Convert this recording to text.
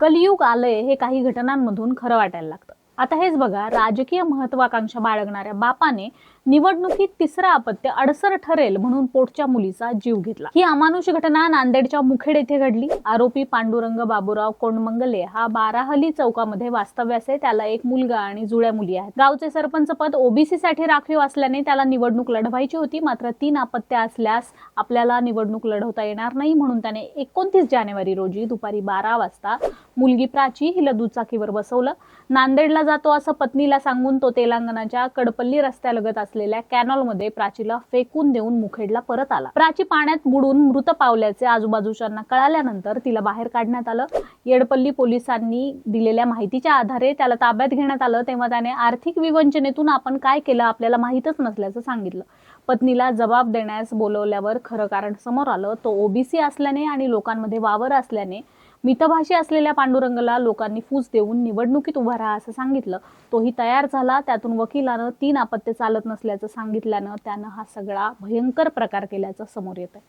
कलियुग आलंय हे काही घटनांमधून खरं वाटायला लागतं। आता हेच बघा, राजकीय महत्वाकांक्षा बाळगणाऱ्या बापाने निवडणुकीत तिसरं अपत्य अडसर ठरेल म्हणून पोटच्या मुलीचा जीव घेतला। ही अमानुष घटना नांदेडच्या मुखेड येथे घडली। आरोपी पांडुरंग बाबूराव कोंडमंगले हा बाराहली चौकामध्ये वास्तव्यास आहे। त्याला एक मुलगा आणि जुळ्या मुली आहेत। गावचे सरपंच पद ओबीसी साठी राखीव असल्याने त्याला निवडणूक लढवायची होती, मात्र 3 अपत्य असल्यास आपल्याला निवडणूक लढवता येणार नाही, म्हणून त्याने 29 जानेवारी रोजी दुपारी 12 वाजता मुलगी प्राची हिला दुचाकीवर बसवलं। नांदेडला जातो असं पत्नीला सांगून तो तेलंगणाच्या कडपल्ली रस्त्यालगत असलेल्या कॅनॉलमध्ये प्राचीला फेकून देऊन मुखेडला परत आला। प्राची पाण्यात बुडून मृत पावल्याचे आजूबाजूच्यांना कळाल्यानंतर तिला बाहेर काढण्यात आलं। येडपल्ली पोलिसांनी दिलेल्या माहितीच्या आधारे त्याला ताब्यात घेण्यात आलं, तेव्हा त्याने आर्थिक विवंचनेतून आपण काय केलं आपल्याला माहीतच नसल्याचं सांगितलं। पत्नीला जबाब देण्यास बोलवल्यावर खरं कारण समोर आलं। तो ओबीसी असल्याने आणि लोकांमध्ये वावर असल्याने मितभाषी असलेल्या पांडुरंगला लोकांनी फूस देऊन निवडणुकीत उभा राहा असं सांगितलं। तोही तयार झाला। त्यातून वकिलानं 3 अपत्य चालत नसल्याचं सांगितल्यानं त्यानं हा सगळा भयंकर प्रकार केल्याचं समोर येतंय।